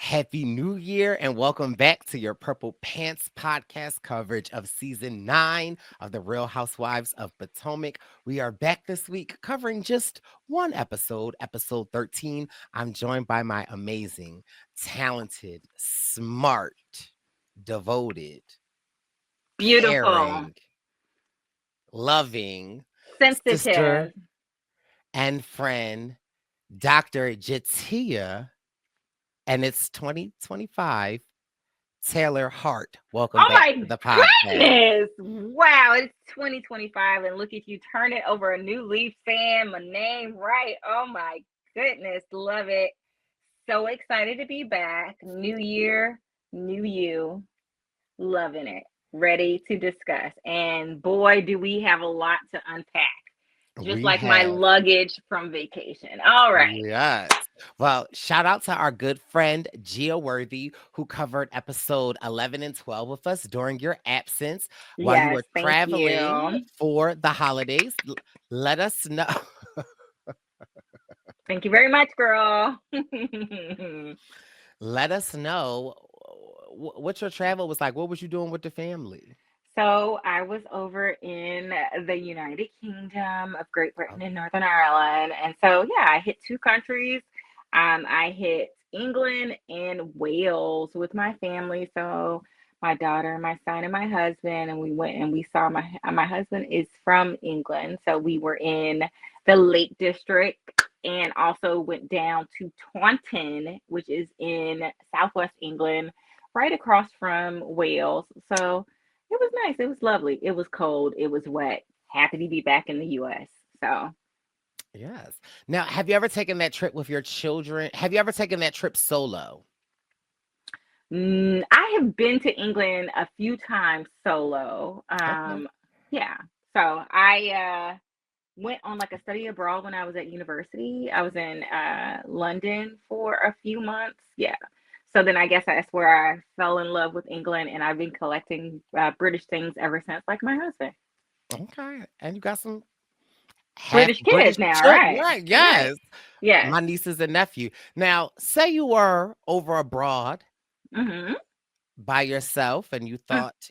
Happy New Year and welcome back to your Purple Pants podcast coverage of season 9 of the Real Housewives of Potomac. We are back this week covering just one episode, episode 13. I'm joined by my amazing, talented, smart, devoted, Beautiful, caring, loving sister sensitive. and friend, Dr. J'tia, and it's 2025. Taylor Hart. Welcome Oh back my to the podcast. goodness. Wow, it's 2025 and look at you turn it over a new leaf saying my name right. Oh my goodness. Love it. So excited to be back. New year, new you. Loving it. Ready to discuss. And boy, do we have a lot to unpack. Just We like my have, luggage from vacation. All right. yes. Well, shout out to our good friend Gia Worthy, who covered episode 11 and 12 with us during your absence while you Yes, were thank traveling you. for the holidays. Let us know. Thank you very much, girl. Let us know what your travel was like. What was you doing with the family? So I was over in the United Kingdom of Great Britain Oh, and Northern Ireland. And so, yeah, I hit two countries. I hit England and Wales with my family. So my daughter, my son, and my husband, and we went and we saw my husband is from England. So we were in the Lake District and also went down to Taunton, which is in southwest England, right across from Wales. So it was nice. It was lovely. It was cold. It was wet. Happy to be back in the US. So, yes. Now, have you ever taken that trip with your children? Have you ever taken that trip solo? I have been to England a few times solo. Okay. Yeah. So I went on like a study abroad when I was at university. I was in London for a few months. Yeah. So then I guess that's where I fell in love with England, and I've been collecting British things ever since, like my husband. Okay. And you got some half British British kids now, children, right? right? Right. Yes. Yes. My nieces and nephew. Now, say you were over abroad Mm-hmm. by yourself and you thought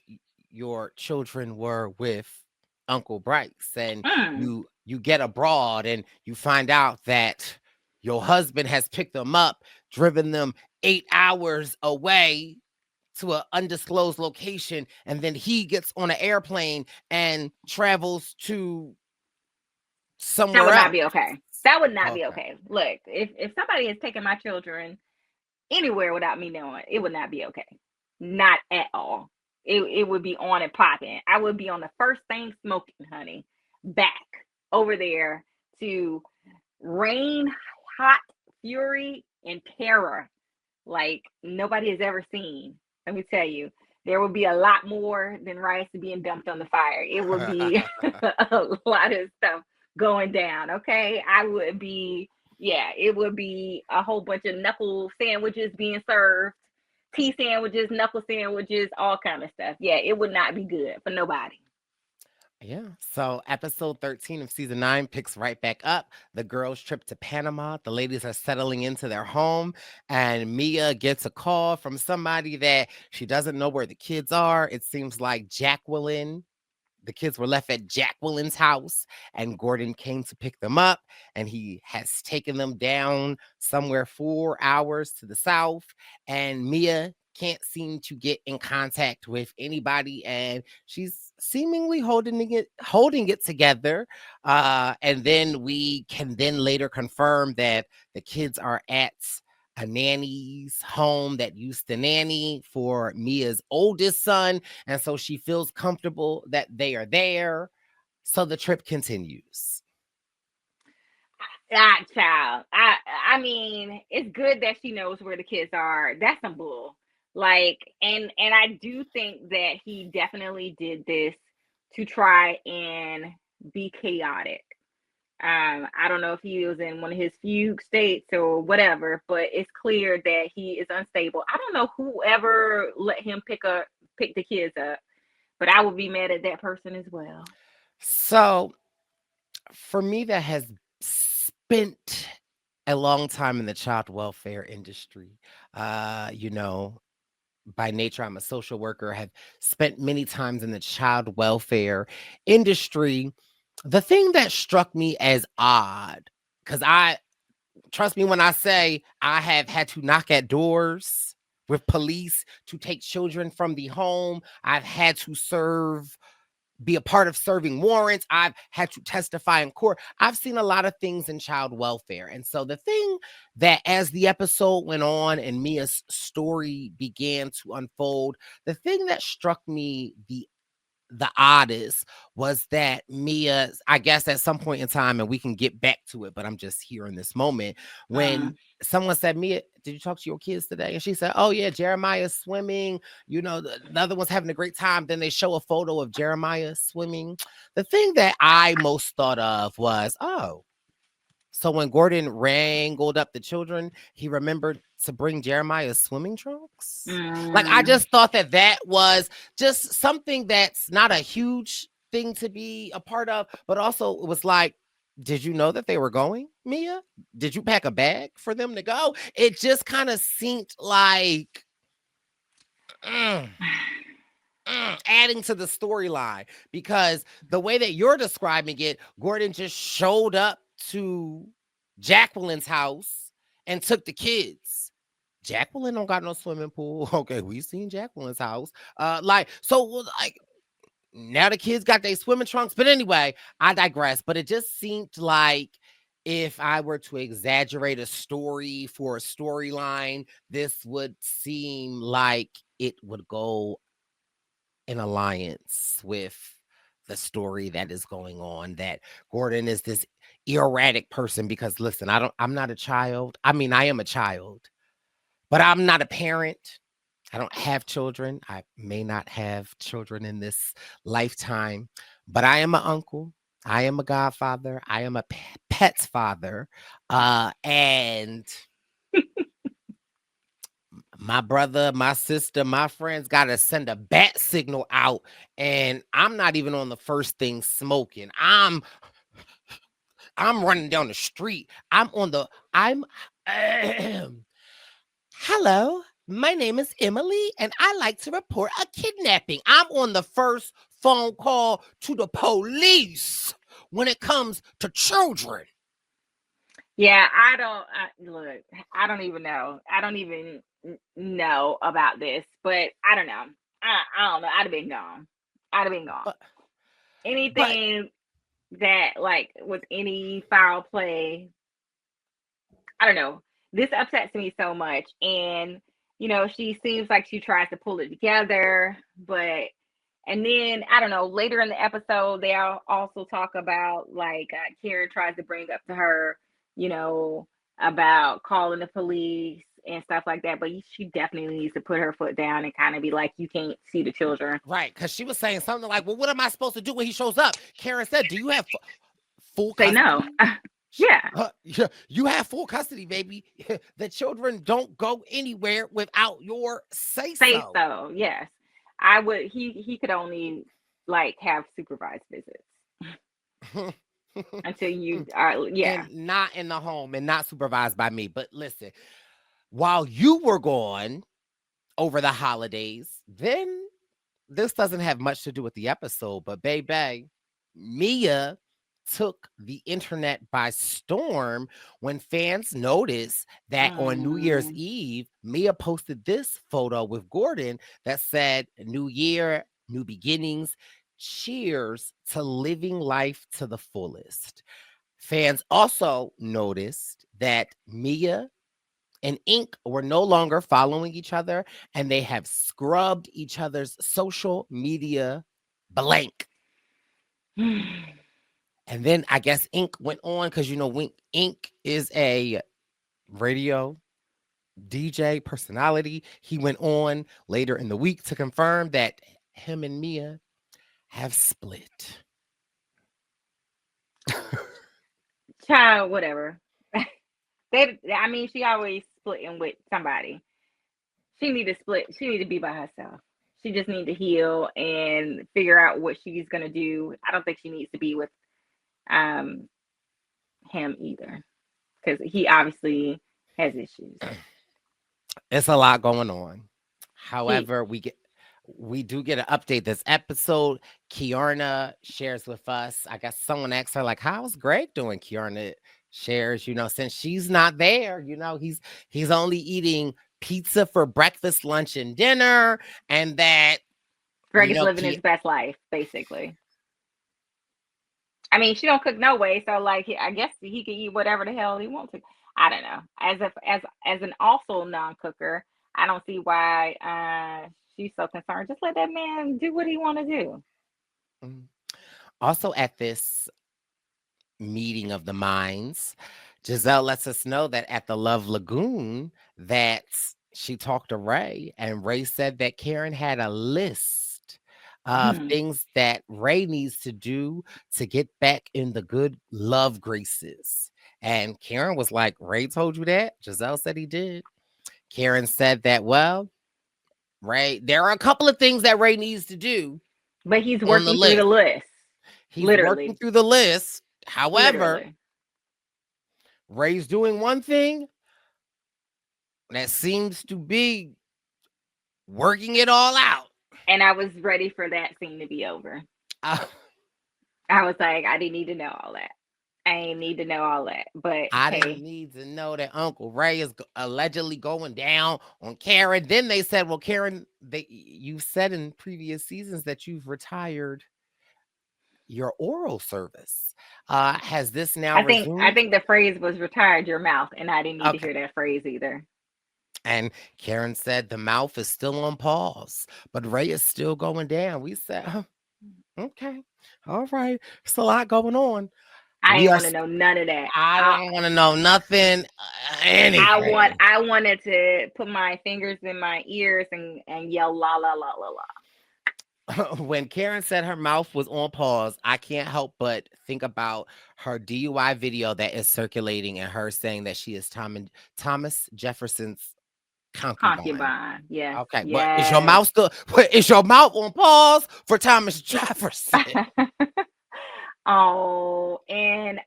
your children were with Uncle Bryce, and Mm-hmm. you get abroad and you find out that your husband has picked them up, driven them 8 hours away to an undisclosed location, and then he gets on an airplane and travels to That somewhere would not else. be okay. That would not be Okay. okay. Look, if somebody has taken my children anywhere without me knowing, it would not be okay. Not at all. It would be on and popping. I would be on the first thing smoking, honey. Back over there to rain, hot fury, and terror like nobody has ever seen. Let me tell you, there would be a lot more than rice being dumped on the fire. It would be a lot of stuff going down. Okay. I would be, yeah, it would be a whole bunch of knuckle sandwiches being served, tea sandwiches, knuckle sandwiches, all kind of stuff. Yeah, it would not be good for nobody. Yeah. So episode 13 of season 9 picks right back up. The girls trip to Panama. The ladies are settling into their home, and Mia gets a call from somebody that she doesn't know where the kids are. It seems like Jacqueline. The kids were left at Jacqueline's house, and Gordon came to pick them up, and he has taken them down somewhere 4 hours to the south. And Mia can't seem to get in contact with anybody, and she's seemingly holding it together. And then we can then later confirm that the kids are at a nanny's home that used to nanny for Mia's oldest son, and so she feels comfortable that they are there. So the trip continues. Ah, child. I mean, it's good that she knows where the kids are. That's some bull. Like, and I do think that he definitely did this to try and be chaotic. I don't know if he was in one of his fugue states or whatever, but it's clear that he is unstable. I don't know whoever let him pick the kids up, but I would be mad at that person as well. So for me, that has spent a long time in the child welfare industry. You know, by nature, I'm a social worker, have spent many times in the child welfare industry. The thing that struck me as odd, because I trust me when I say I have had to knock at doors with police to take children from the home. I've had to be a part of serving warrants. I've had to testify in court. I've seen a lot of things in child welfare. And so the thing that as the episode went on and Mia's story began to unfold, the thing that struck me the oddest was that Mia, I guess at some point in time, and we can get back to it, but I'm just here in this moment, Mm. when someone said, Mia, did you talk to your kids today? And she said, oh, yeah, Jeremiah's swimming. You know, the other one's having a great time. Then they show a photo of Jeremiah swimming. The thing that I most thought of was, oh, so when Gordon wrangled up the children, he remembered to bring Jeremiah's swimming trunks. Like, I Mm. just thought that that was just something that's not a huge thing to be a part of, but also it was like, did you know that they were going, Mia? Did you pack a bag for them to go? It just kind of seemed like mm, adding to the storyline, because the way that you're describing it, Gordon just showed up to Jacqueline's house and took the kids. Jacqueline don't got no swimming pool. Okay, we seen Jacqueline's house. Like now the kids got their swimming trunks. But anyway, I digress. But it just seemed like if I were to exaggerate a story for a storyline, this would seem like it would go in alliance with the story that is going on, that Gordon is this erratic person. Because listen, I'm not a child. I mean, I am a child, but I'm not a parent. I don't have children. I may not have children in this lifetime, but I am an uncle. I am a godfather. I am a pet's father. And my brother, my sister, my friends got to send a bat signal out, and I'm not even on the first thing smoking. I'm running down the street. I'm hello, my name is Emily, and I like to report a kidnapping. I'm on the first phone call to the police when it comes to children. Yeah, look. I don't even know. I don't even know about this, but I don't know. I don't know. I'd have been gone. I'd have been gone. But but Anything that like with any foul play, I don't know. This upsets me so much, and she seems like she tries to pull it together, but and then I don't know. Later in the episode, they'll also talk about like Karen tries to bring up to her, you know, about calling the police and stuff like that. But she definitely needs to put her foot down and kind of be like, you can't see the children. right, because she was saying something like, "Well, what am I supposed to do when he shows up?" Karen said, "Do you have full Say no. custody?" Yeah, Yeah, you have full custody, baby. The children don't go anywhere without your say say so. so. Yes, I would. He could only like have supervised visits until you are. Yeah. And not in the home and not supervised by me. But listen, while you were gone over the holidays, then this doesn't have much to do with the episode, but baby, Mia took the internet by storm when fans noticed that on New Year's Mm. Eve, Mia posted this photo with Gordon that said, New Year, new beginnings. Cheers to living life to the fullest. Fans also noticed that Mia and Ink were no longer following each other, and they have scrubbed each other's social media blank. And then I guess Ink went on because Ink is a radio DJ personality. He went on later in the week to confirm that him and Mia have split. Child, whatever. I mean, she always splitting with somebody. She need to split. She need to be by herself. She just need to heal and figure out what she's gonna do. I don't think she needs to be with um him either, because he obviously has issues. It's a lot going on. She However, we do get an update this episode. Kiarna shares with us. I guess someone asked her, like, how's Greg doing? Kiarna shares, since she's not there, he's only eating pizza for breakfast, lunch, and dinner. And that, Greg is living his best life, basically. I mean, she don't cook no way, so like I guess he can eat whatever the hell he wants to. I don't know. As an also non-cooker, I don't see why she's so concerned. Just let that man do what he want to do. Mhm. Also at this meeting of the minds, Gizelle lets us know that at the Love Lagoon that she talked to Ray, and Ray said that Karen had a list of things that Ray needs to do to get back in the good love graces. And Karen was like, Ray told you that? Giselle said he did. Karen said that, well, Ray, there are a couple of things that Ray needs to do But he's on the working through the list. list, He's working literally, through the list. However, literally. Ray's doing one thing that seems to be working it all out. And I was ready for that scene to be over. Uh, I was like, I didn't need to know all that. I ain't need to know all that. But I didn't hey, need to know that Uncle Ray is allegedly going down on Karen. Then they said, well, Karen, you said in previous seasons that you've retired your oral service. Has this now I resumed? think the phrase was retired your mouth, and I didn't need to Okay. hear that phrase either. And Karen said the mouth is still on pause, but Ray is still going down. We said, "Huh, okay, all right. It's a lot going on. I We ain't are. want to know none of that. I don't want to know nothing, anything. I wanted to put my fingers in my ears and yell la la la la la. When Karen said her mouth was on pause, I can't help but think about her DUI video that is circulating and her saying that she is Thomas Jefferson's concubine. Concubine. Yes, Okay, but is your yes. mouth still? Is your mouth on pause for Thomas Jefferson? Oh, and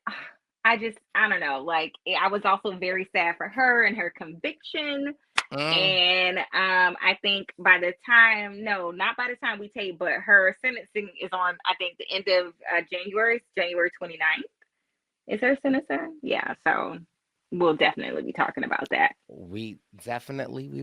I don't know. Like, I was also very sad for her and her conviction. Mm, And I think by the time, no, not by the time we tape, but her sentencing is on, I think, the end of January, January 29th. Is her sentencing? Yeah. So we'll definitely be talking about that. we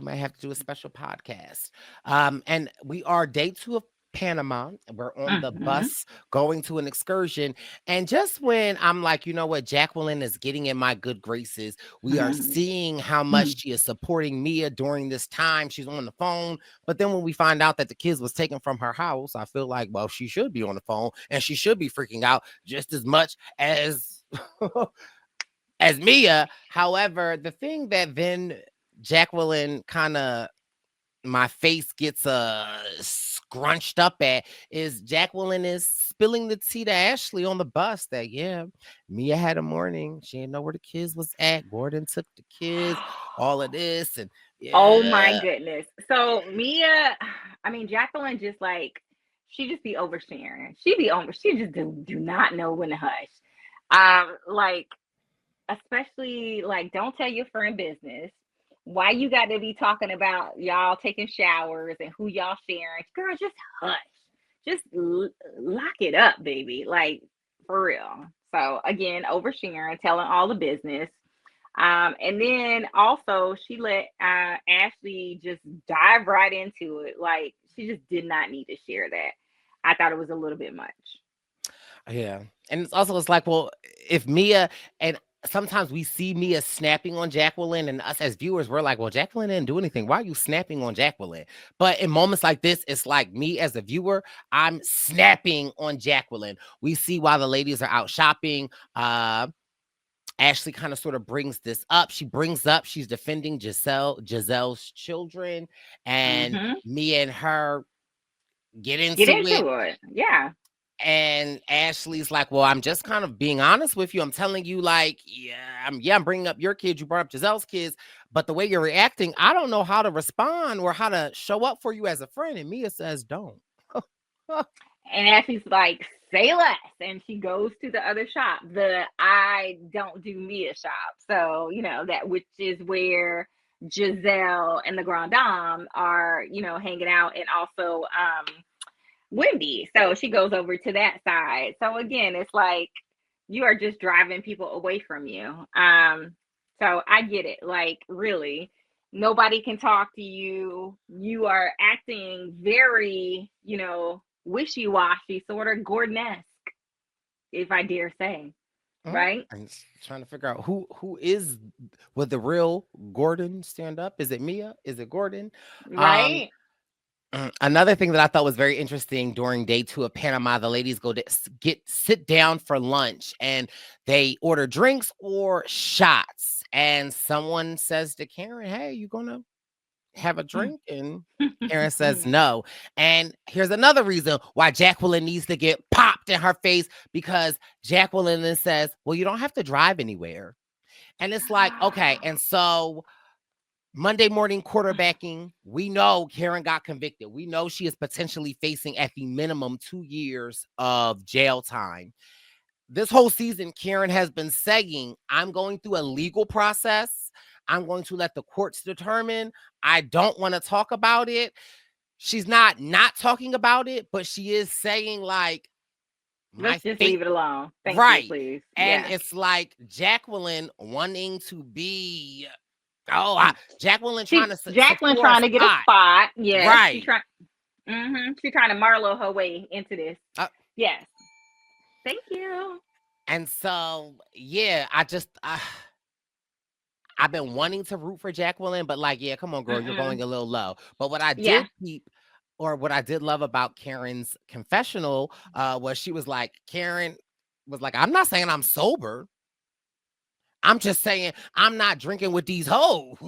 might have to do a special podcast. And we are day 2 of Panama. We're on the Hmm. bus going to an excursion. And just when I'm like, you know what, Jacqueline is getting in my good graces, we are seeing how much she is supporting Mia during this time. She's on the phone. But then when we find out that the kids was taken from her house, I feel like, well, she should be on the phone and she should be freaking out just as much as as Mia. However, the thing that then Jacqueline kind of my face gets scrunched up at is Jacqueline is spilling the tea to Ashley on the bus that yeah, Mia had a morning. She didn't know where the kids was at. Gordon took the kids, all of this, and Oh my yeah. goodness. So Mia, I mean, Jacqueline just like, she just be oversharing. She just do not know when to hush. Like, especially like, don't tell your friend business. Why you got to be talking about y'all taking showers and who y'all sharing? Girl, just hush. Just lock it up, baby. Like, for real. So again, oversharing, telling all the business. And then also she let Ashley just dive right into it. Like, she just did not need to share that. I thought it was a little bit much. Yeah. And it's like, well, if Mia and sometimes we see Mia snapping on Jacqueline, and us as viewers, we're like, well, Jacqueline didn't do anything. Why are you snapping on Jacqueline? But in moments like this, it's like me as a viewer, I'm snapping on Jacqueline. We see while the ladies are out shopping, Ashley kind of sort of brings this up. She brings up she's defending Giselle's children, and Mm-hmm. Mia and her get Get into it. into it. Yeah. And Ashley's like, well, I'm just kind of being honest with you. I'm telling you, like, I'm bringing up your kids. You brought up Giselle's kids, but the way you're reacting, I don't know how to respond or how to show up for you as a friend. And Mia says, don't. And Ashley's like, say less. And she goes to the other shop, the I don't do Mia shop. So, that which is where Gizelle and the Grand Dame are, hanging out, and also Wendy. So she goes over to that side. So again, it's like you are just driving people away from you. So I get it. Like, really, nobody can talk to you. You are acting very, wishy-washy, sort of Gordon-esque, if I dare say. Right? I'm just trying to figure out who is would the real Gordon stand up? Is it Mia? Is it Gordon? Um, Right? Another thing that I thought was very interesting during day 2 of Panama, the ladies go to sit down for lunch and they order drinks or shots. And someone says to Karen, "Hey, you gonna have a drink?" And Karen says no. And here's another reason why Jacqueline needs to get popped in her face, because Jacqueline then says, "Well, you don't have to drive anywhere." And it's like, okay. And so Monday morning quarterbacking, we know Karen got convicted. We know she is potentially facing at the minimum 2 years of jail time. This whole season, Karen has been saying, "I'm going through a legal process. I'm going to let the courts determine. I don't want to talk about it." She's not talking about it, but she is saying, like, my Let's just fate. leave it alone. Thank you, Right. please. And Yeah. it's like Jacqueline wanting to be, Jacqueline trying to Jacqueline secure a trying to get a spot. spot. Yes, she Right. trying. She trying to Marlo her way into this. Uh, Yes. Thank you. and so, yeah, I've been wanting to root for Jacqueline, but like, yeah, come on, girl, you're Mm-mm. going a little low. But what I Yeah. did keep, or what I did love about Karen's confessional, was she was like, Karen was like, "I'm not saying I'm sober. I'm just saying I'm not drinking with these hoes."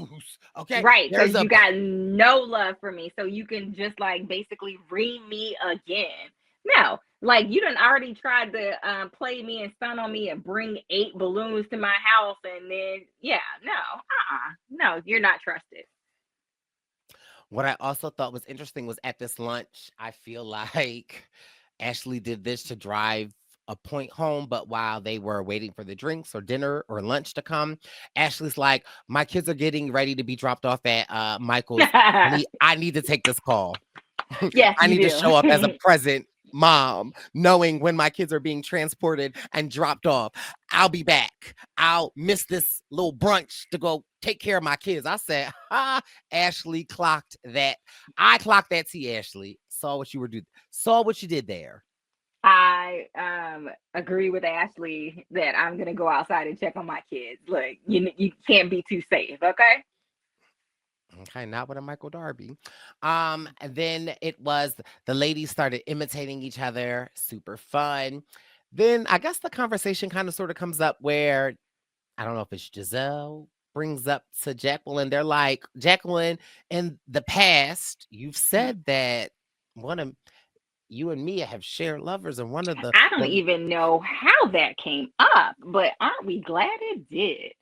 Okay. Right, There's because a you got no love for me, so you can just like basically ream me again. No, like you done already tried to play me and stun on me and bring 8 balloons to my house, and then no, you're not trusted. What I also thought was interesting was at this lunch, I feel like Ashley did this to drive a point home, but while they were waiting for the drinks or dinner or lunch to come, Ashley's like, "My kids are getting ready to be dropped off at Michael's. I need to take this call. Yes, I you need to show up as a do. present mom, knowing when my kids are being transported and dropped off. I'll be back. I'll miss this little brunch to go take care of my kids." I said, Ashley clocked that. I clocked that T, Ashley. Saw what you did there. I agree with Ashley that I'm gonna go outside and check on my kids. Look, you can't be too safe, okay? Okay, not with a Michael Darby. And then it was the ladies started imitating each other, super fun. Then I guess the conversation kind of sort of comes up where I don't know if it's Gizelle brings up to Jacqueline. They're like, "Jacqueline, in the past, you've said that one of you and Mia have shared lovers, and one of the I don't well, even know how that came up, but aren't we glad it did?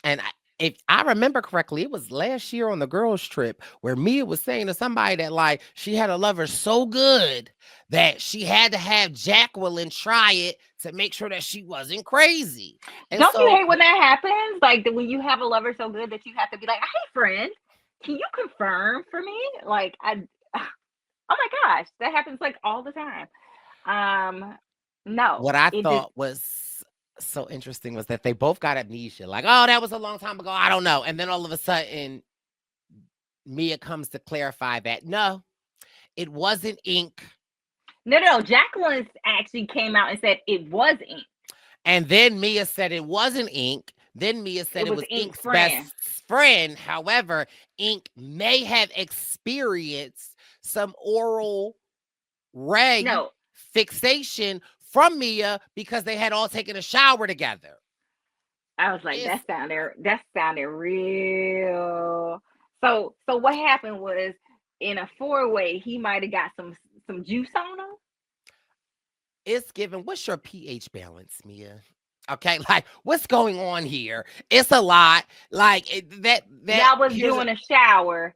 and if I remember correctly, it was last year on the girls' trip where Mia was saying to somebody that like she had a lover so good that she had to have Jacqueline try it to make sure that she wasn't crazy. And Don't you so hate when that happens? Like when you have a lover so good that you have to be like, "Hey, friend, can you confirm for me?" Like oh my gosh, that happens like all the time. Um, no, what I it just thought was so interesting was that they both got amnesia. Like, "Oh, that was a long time ago. I don't know." And then all of a sudden, Mia comes to clarify that no, it wasn't ink. no. Jacqueline actually came out and said it was ink. And then Mia said it wasn't ink. Then Mia It said it was was Ink's Ink's best friend. friend. However, Ink may have experienced some oral rag No, fixation from Mia because they had all taken a shower together. I was like, It's that sounded real. So what happened was in a 4-way, he might have got some juice on him. it's given. What's your pH balance, Mia? Okay, like what's going on here? It's a lot. Like that. Y'all was Here's a doing a shower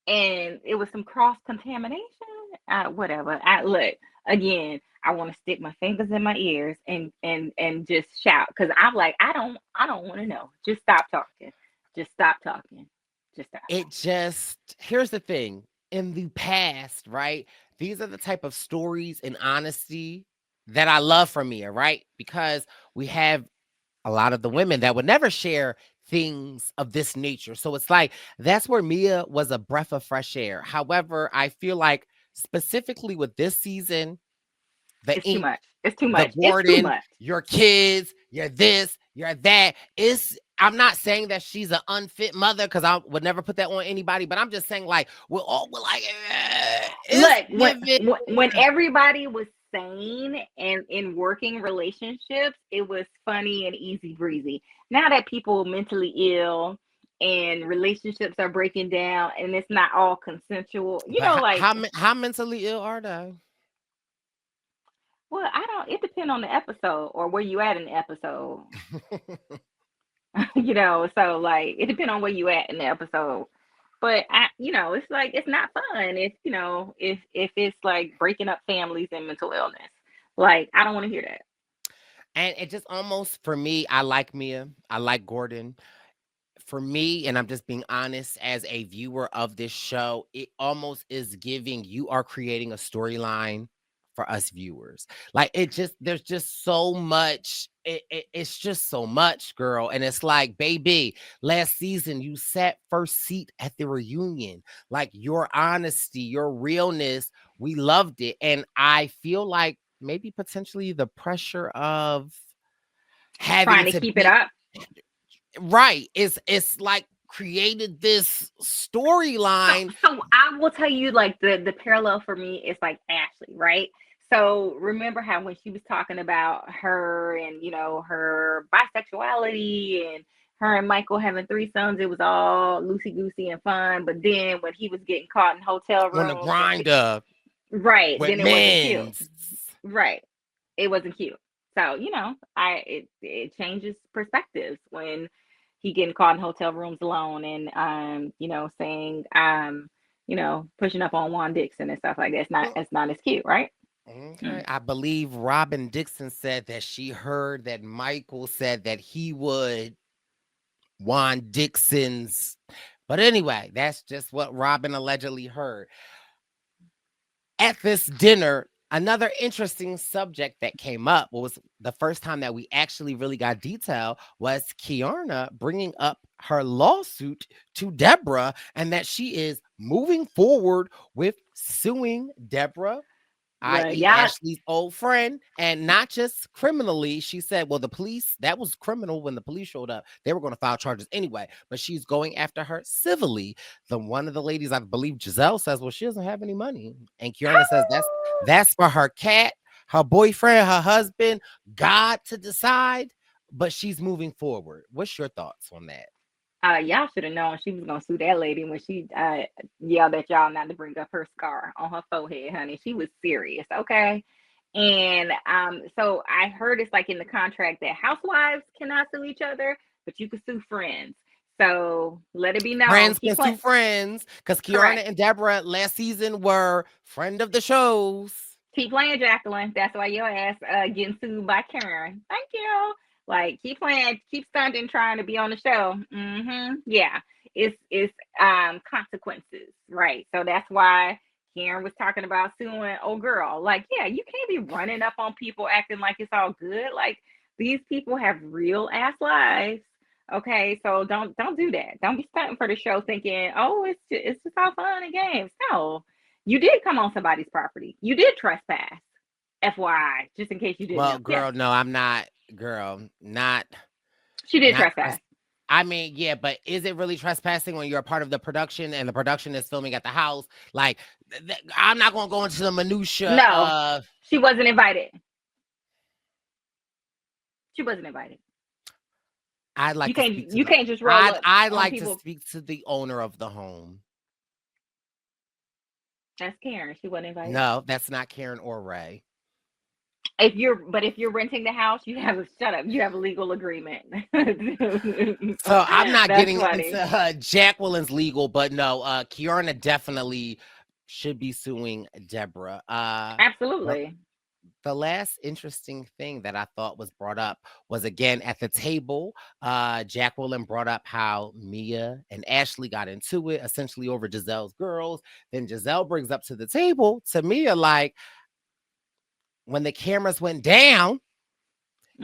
and it was some cross contamination. Whatever. I look again. I want to stick my fingers in my ears and just shout because I'm like, I don't want to know. Just stop talking. Just stop talking. Just stop. It just here's the thing. In the past, right? These are the type of stories and honesty that I love from Mia, right? Because we have a lot of the women that would never share things of this nature. So it's like that's where Mia was a breath of fresh air. However, I feel like specifically with this season, the It's too ink, much. It's too the much. It's too Gordon, much. your kids, you're this, you're that. It's I'm not saying that she's an unfit mother because I would never put that on anybody, but I'm just saying like we're like it's Look, giving. when everybody was sane and in working relationships, it was funny and easy breezy. Now that people are mentally ill and relationships are breaking down and it's not all consensual, But like, how mentally ill are they? well, I don't, it depends on the episode or where you at in the episode. So like it depends on where you at in the episode. But it's like it's not fun if it's like breaking up families and mental illness. Like I don't want to hear that. And it just almost for me, I like Mia, I like Gordon. For me, and I'm just being honest, as a viewer of this show, it almost is giving you are creating a storyline for us viewers. Like it just there's just so much. It's just so much, girl. And it's like, baby, last season you sat first seat at the reunion. Like your honesty, your realness, we loved it. And I feel like maybe potentially the pressure of having Trying to to keep it be up. right. It's like created this So storyline. so I will tell you like the parallel for me is like Ashley, right? So remember how when she was talking about her and her bisexuality and her and Michael having threesomes, it was all loosey goosey and fun. But then when he was getting caught in hotel On the rooms and grinder right, with then it wasn't cute. men's. Right, it wasn't cute. So it changes perspectives when he getting caught in hotel rooms alone and saying pushing up on Juan Dixon and stuff like that. It's not as cute, right? Okay. Mm. I believe Robin Dixon said that she heard that Michael said that he would Juan Dixon's. But anyway, that's just what Robin allegedly heard. At this dinner, another interesting subject that came up was the first time that we actually really got detail was Kiarna bringing up her lawsuit to Deborah and that she is moving forward with suing Deborah, Well, i.e., y'all, Ashley's old friend, and not just criminally. She said, well, the police, that was criminal when the police showed up. They were going to file charges anyway, but she's going after her civilly. One of the ladies, I believe Gizelle says, well, she doesn't have any money. And Kiana says that's for her cat, her boyfriend, her husband, God to decide, but she's moving forward. What's your thoughts on that? y'all should have known she was gonna sue that lady when she yelled at y'all not to bring up her scar on her forehead, honey. She was serious, okay? And so I heard it's like in the contract that housewives cannot sue each other, but you can sue friends. So let it be known. Friends can sue friends because Correct. Kiana and Deborah last season were friend of the shows. Keep playing, Jacqueline. That's why your ass getting sued by Karen. Thank you. Like keep playing, keep stunting, trying to be on the show. Yeah, it's consequences, right? So that's why Karen was talking about suing old girl. Like, yeah, you can't be running up on people acting like it's all good. Like these people have real ass lives. Okay, so don't do that. Don't be stunting for the show thinking, oh, it's just all fun and games. No, you did come on somebody's property. You did trespass. FYI, just in case you didn't Well, know. Yes, girl, no, I'm not, girl, she did not trespass. I mean, yeah, but is it really trespassing when you're a part of the production and the production is filming at the house? Like, I'm not going to go into the minutia No, of. she wasn't invited. She wasn't invited. I'd You like to can't speak to you the. can't just roll up I'd on like to people. speak to the owner of the home. That's Karen. She wasn't invited. No, that's not Karen or Ray. If you're renting the house, you have a shut up. You have a legal agreement. So I'm not That's getting into funny. Jacqueline's legal, but no, Kiana definitely should be suing Deborah. Absolutely. The last interesting thing that I thought was brought up was again at the table. Jacqueline brought up how Mia and Ashley got into it, essentially over Gizelle's girls. Then Gizelle brings up to the table to Mia, like, when the cameras went down,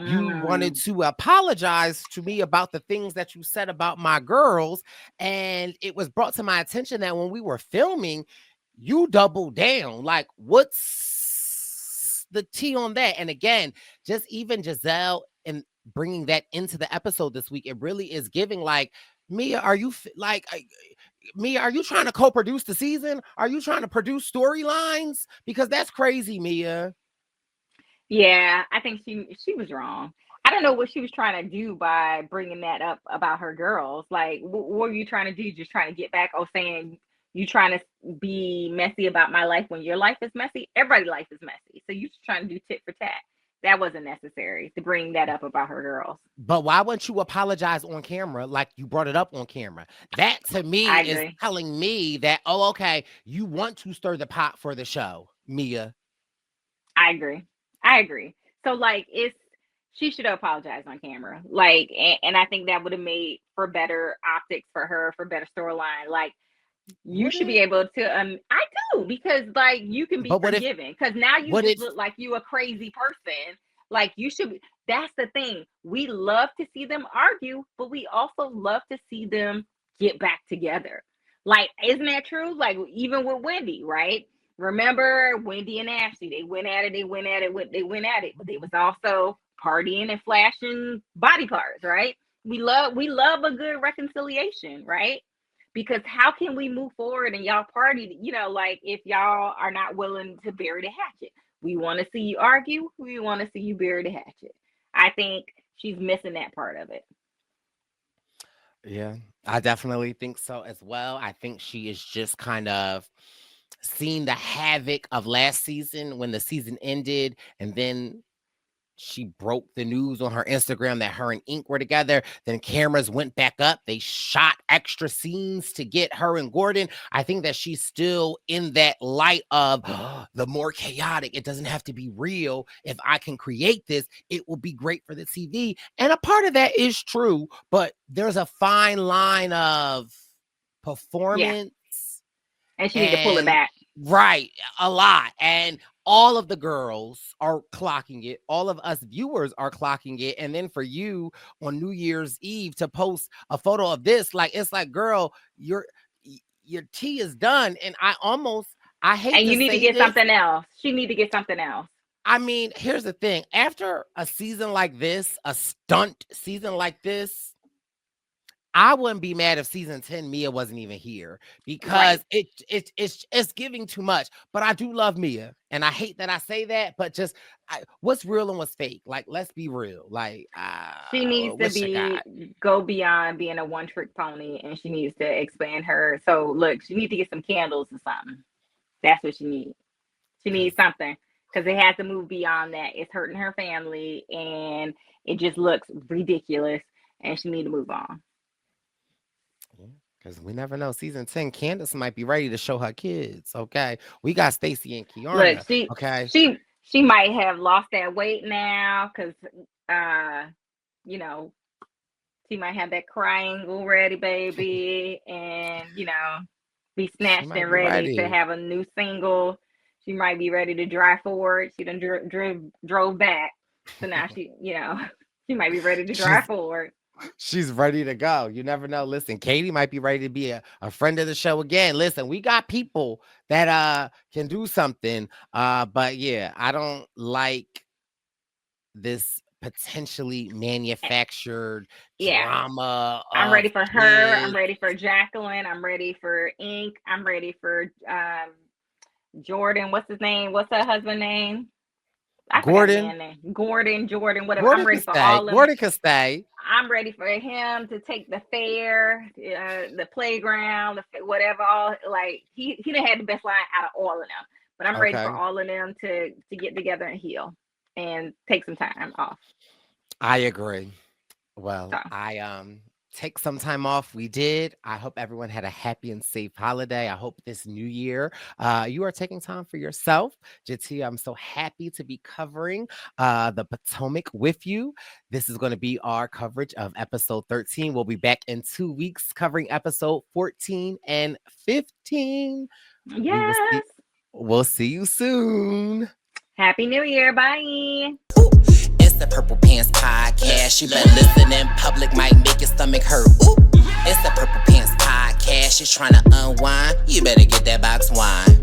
you wanted Mm. to apologize to me about the things that you said about my girls. And it was brought to my attention that when we were filming, you doubled down. Like, what's the tea on that? And again, just even Gizelle and bringing that into the episode this week, it really is giving like, Mia, are you Mia, are you trying to co-produce the season? Are you trying to produce storylines? Because that's crazy, Mia. Yeah, I think she was wrong. I don't know what she was trying to do by bringing that up about her girls. Like, what were you trying to do? Just trying to get back? Oh, saying you trying to be messy about my life when your life is messy. Everybody's life is messy, so you just trying to do tit for tat. That wasn't necessary to bring that up about her girls. But why wouldn't you apologize on camera like you brought it up on camera? That to me I is agree. telling me that, oh, okay, you want to stir the pot for the show, Mia. I agree. I agree. So like it's she should apologize on camera. Like and I think that would have made for better optics for her, for better storyline. Like you Would should be it? able to I do because like you can be But forgiven because now you would just it look like you a crazy person. Like you should be, that's the thing. We love to see them argue, but we also love to see them get back together. Like isn't that true? Like even with Wendy, right? Remember Wendy and Ashley, they went at it, they went at it, but they was also partying and flashing body parts, right? We love a good reconciliation, right? Because how can we move forward and y'all party, like if y'all are not willing to bury the hatchet? We want to see you argue, we want to see you bury the hatchet. I think she's missing that part of it. Yeah, I definitely think so as well. I think she is just kind of seeing the havoc of last season when the season ended, and then she broke the news on her Instagram that her and Ink were together. Then cameras went back up. They shot extra scenes to get her and Gordon. I think that she's still in that light of the more chaotic. It doesn't have to be real. If I can create this, it will be great for the TV. And a part of that is true, but there's a fine line of Yeah, performance and she need to pull it and back. right, a lot. And all of the girls are clocking it. All of us viewers are clocking it. And then for you on New Year's Eve to post a photo of this, like it's like, girl, your tea is done. And I hate And to you need to say get this. something else. She need to get something else. I mean, here's the thing. After a season like this, a stunt season like this, I wouldn't be mad if season 10 Mia wasn't even here Right. because it's giving too much. But I do love Mia, and I hate that I say that, but just what's real and what's fake? Like, let's be real. Like, She needs to what you got? be go beyond being a one trick pony, and she needs to expand her. So look, she needs to get some candles or something. That's what she needs. She Because needs something because it has to move beyond that. It's hurting her family, and it just looks ridiculous, and she need to move on. because we never know. Season 10, Candace might be ready to show her kids. Okay, we got Stacy and Look, Kiana. she Okay, she she might have lost that weight now because uh you know she might have that triangle ready, baby, and be she snatched might and be ready to ready. have a new single. She might be ready to drive forward. She done drove back, so now she might be ready to drive She's forward. She's ready to go. You never know. Listen, Katie might be ready to be a friend of the show again. Listen, we got people that can do something. But yeah, I don't like this potentially manufactured Yeah, drama I'm ready of for her. I'm kids. ready for Jacqueline. I'm ready for Ink. I'm ready for Jordan. What's his name? What's her husband name? I forgot the Gordon, man name. Gordon, Jordan, whatever. I'm Gordon ready can for stay. all them. Gordon can stay. I'm ready for him to take the fair, the playground, whatever. All like he done had the best line out of all of them. But I'm ready for Okay. all of them to get together and heal and take some time off. I agree. So Well, I take some time off. We did. I hope everyone had a happy and safe holiday. I hope this new year you are taking time for yourself. J'tia, I'm so happy to be covering the Potomac with you. This is going to be our coverage of episode 13. We'll be back in 2 weeks covering episode 14 and 15. We will see. Yes. We'll see you soon. Happy New Year. Bye. It's the Purple Pants Podcast. You better listen in public, might make your stomach hurt. Ooh. It's the Purple Pants Podcast. You're trying to unwind, you better get that box wine.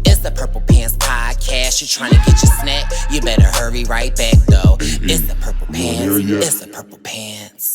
It's the Purple Pants Podcast. You're trying to get your snack, you better hurry right back though. It's the Purple Pants. It's the Purple Pants.